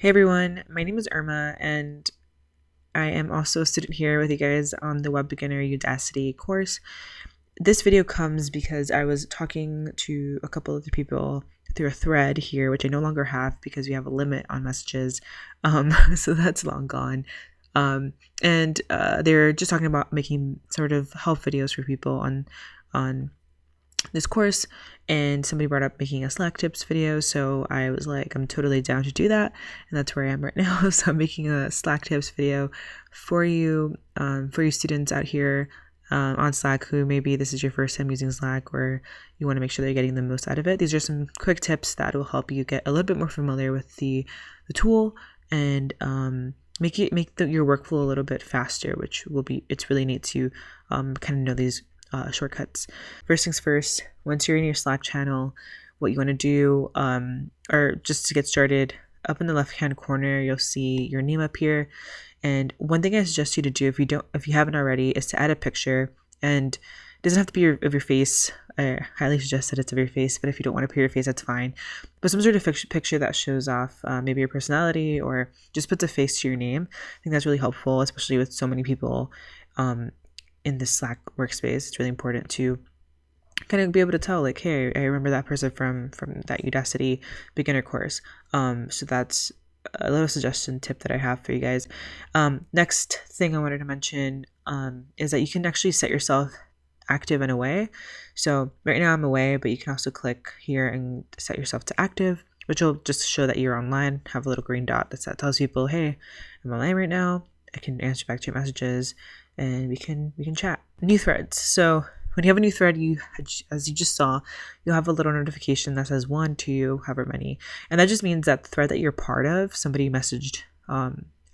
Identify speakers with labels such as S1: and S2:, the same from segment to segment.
S1: Hey everyone, my name is Irma, and I am also a student here with you guys on the Web Beginner Udacity course. This video comes because I was talking to a couple of the people through a thread here, which I no longer have because we have a limit on messages, so that's long gone. And they're just talking about making sort of help videos for people on this course, and somebody brought up making a Slack tips video, so I was like, I'm totally down to do that, and that's where I am right now. So I'm making a Slack tips video for you students out here on Slack who maybe this is your first time using Slack, or you want to make sure that you're getting the most out of it. These are some quick tips that will help you get a little bit more familiar with the tool and make your workflow a little bit faster, which will be, it's really neat to kind of know these shortcuts. First things first, once you're in your Slack channel, what you want to do, or just to get started, up in the left hand corner you'll see your name up here, and one thing I suggest you to do if you haven't already is to add a picture, and it doesn't have to be of your face. I highly suggest that it's of your face, but if you don't want to put your face, that's fine. But some sort of picture that shows off maybe your personality, or just puts a face to your name. I think that's really helpful, especially with so many people in the Slack workspace. It's really important to kind of be able to tell, like, hey, I remember that person from that Udacity beginner course. So that's a little suggestion tip that I have for you guys. Next thing I wanted to mention is that you can actually set yourself active and away. So right now I'm away, but you can also click here and set yourself to active, which will just show that you're online. Have a little green dot that tells people, hey, I'm online right now. I can answer back to your messages, and we can chat. New threads. So when you have a new thread, as you just saw, you'll have a little notification that says 1, 2, however many, and that just means that the thread that you're part of, somebody messaged,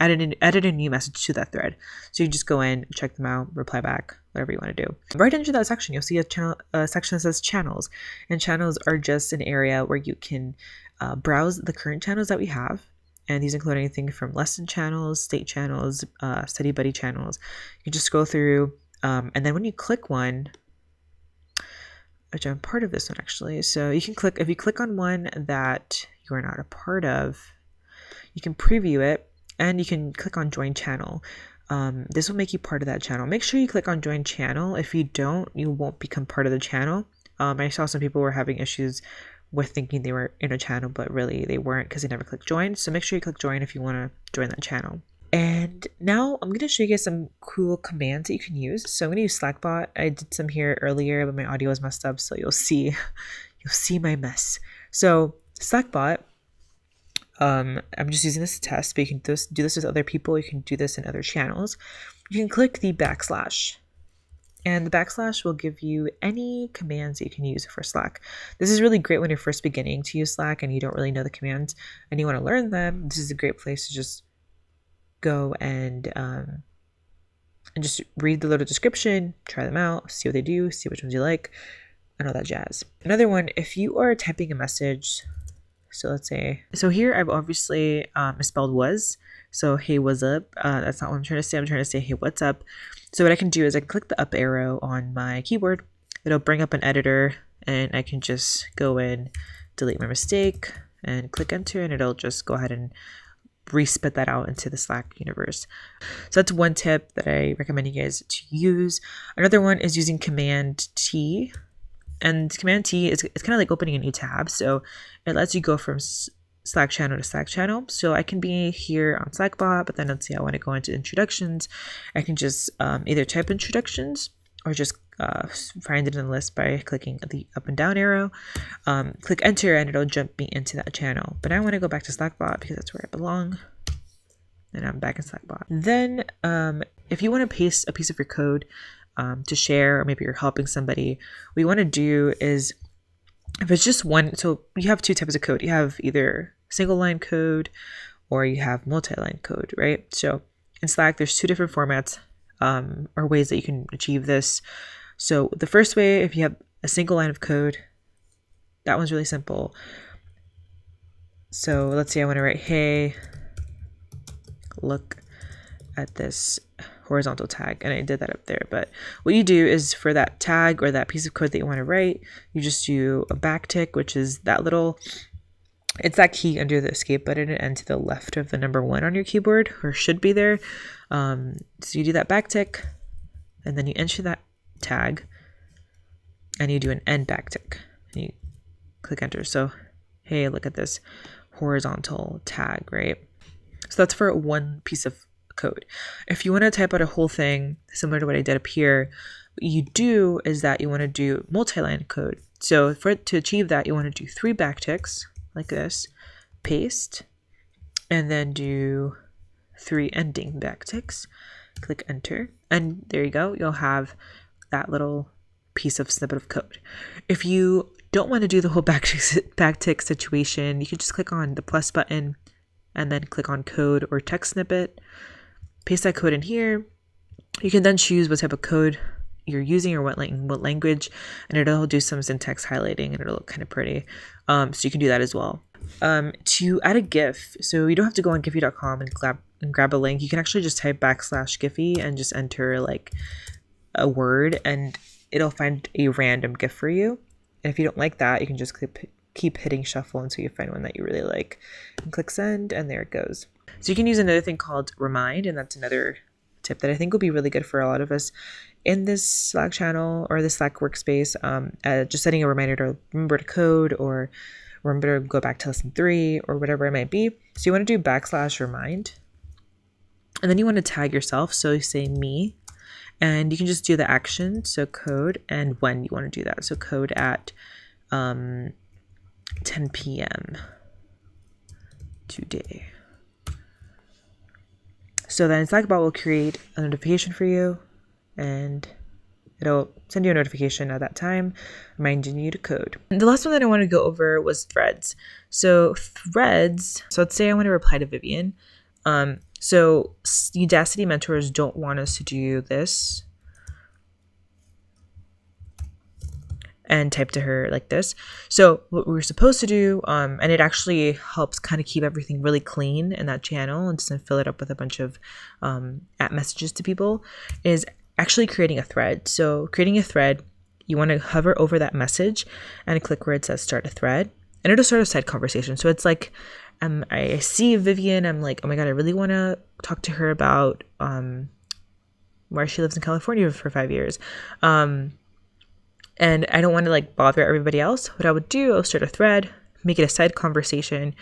S1: added a new message to that thread. So you just go in, check them out, reply back, whatever you want to do. Right into that section, you'll see a section that says channels, and channels are just an area where you can browse the current channels that we have. And these include anything from lesson channels, state channels, study buddy channels. You just scroll through, and then when you click one, which I'm part of this one actually, so you can click, if you click on one that you are not a part of, you can preview it, and you can click on join channel. This will make you part of that channel. Make sure you click on join channel. If you don't, you won't become part of the channel. I saw some people were having issues with thinking they were in a channel, but really they weren't because they never clicked join. So make sure you click join if you want to join that channel. And now I'm going to show you guys some cool commands that you can use. So I'm going to use Slackbot. I did some here earlier, but my audio was messed up, so you'll see my mess. So Slackbot, I'm just using this to test, but you can do this with other people. You can do this in other channels. You can click the backslash, and the backslash will give you any commands that you can use for Slack. This is really great when you're first beginning to use Slack and you don't really know the commands and you want to learn them. This is a great place to just go and just read the little description, try them out, see what they do, see which ones you like, and all that jazz. Another one, if you are typing a message, so let's say, so here I've obviously misspelled was. So hey, what's up? That's not what I'm trying to say. I'm trying to say hey, what's up? So what I can do is I can click the up arrow on my keyboard. It'll bring up an editor, and I can just go in, delete my mistake, and click enter, and it'll just go ahead and re-spit that out into the Slack universe. So that's one tip that I recommend you guys to use. Another one is using Command T. And Command T is kind of like opening a new tab. So it lets you go from Slack channel to Slack channel. So I can be here on Slackbot, but then let's say I want to go into introductions. I can just either type introductions or just find it in the list by clicking the up and down arrow. Click enter, and it'll jump me into that channel. But I want to go back to Slackbot because that's where I belong. And I'm back in Slackbot. Then if you want to paste a piece of your code to share, or maybe you're helping somebody, what you want to do is, if it's just one, so you have two types of code. You have either single line code or you have multi-line code, right? So in Slack, there's two different formats or ways that you can achieve this. So the first way, if you have a single line of code, that one's really simple. So let's say I want to write, hey, look at this horizontal tag, and I did that up there. But what you do is, for that tag or that piece of code that you want to write, you just do a backtick, which is that little It's that key under the escape button and to the left of the number 1 on your keyboard, or should be there. So you do that backtick, and then you enter that tag, and you do an end backtick, and you click enter. So, hey, look at this horizontal tag, right? So that's for one piece of code. If you want to type out a whole thing similar to what I did up here, what you do is that you want to do multi-line code. So to achieve that, you want to do 3 backticks like this, paste, and then do 3 ending backticks. Click enter, and there you go. You'll have that little piece of snippet of code. If you don't want to do the whole backtick situation, you can just click on the plus button and then click on code or text snippet. Paste that code in here. You can then choose what type of code you're using or what language, and it'll do some syntax highlighting and it'll look kind of pretty. So you can do that as well. To add a GIF, so you don't have to go on giphy.com and grab a link. You can actually just type /Giphy and just enter like a word, and it'll find a random GIF for you. And if you don't like that, you can just keep hitting shuffle until you find one that you really like, and click send, and there it goes. So you can use another thing called remind, and that's another tip that I think will be really good for a lot of us in this Slack channel or the Slack workspace. Just setting a reminder to remember to code or remember to go back to lesson 3 or whatever it might be. So you want to do /remind, and then you want to tag yourself. So you say me, and you can just do the action. So code and when you want to do that. So code at 10 p.m. today. So then Slackbot will create a notification for you, and it'll send you a notification at that time, reminding you to code. And the last one that I want to go over was threads. So threads, so let's say I want to reply to Vivian. So Udacity mentors don't want us to do this and type to her like this. So what we're supposed to do, and it actually helps kind of keep everything really clean in that channel and doesn't fill it up with a bunch of at messages to people, is actually creating a thread. So creating a thread, you want to hover over that message and click where it says start a thread, and it'll start a side conversation. So it's like, I see Vivian, I'm like, oh my God, I really want to talk to her about why she lives in California for 5 years. And I don't want to like bother everybody else. What I would do, I'll start a thread, make it a side conversation.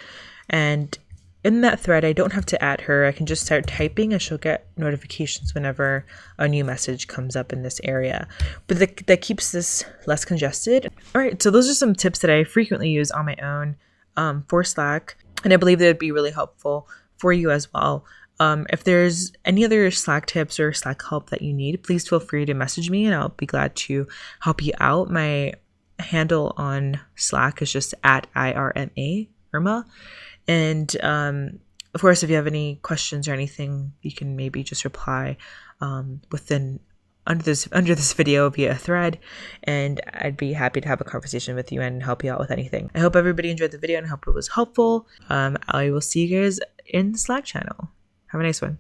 S1: And in that thread, I don't have to add her. I can just start typing and she'll get notifications whenever a new message comes up in this area. But that keeps this less congested. All right, so those are some tips that I frequently use on my own for Slack. And I believe they would be really helpful for you as well. If there's any other Slack tips or Slack help that you need, please feel free to message me and I'll be glad to help you out. My handle on Slack is just at Irma. And of course, if you have any questions or anything, you can maybe just reply under this video via a thread, and I'd be happy to have a conversation with you and help you out with anything. I hope everybody enjoyed the video and I hope it was helpful. I will see you guys in the Slack channel. Have a nice one.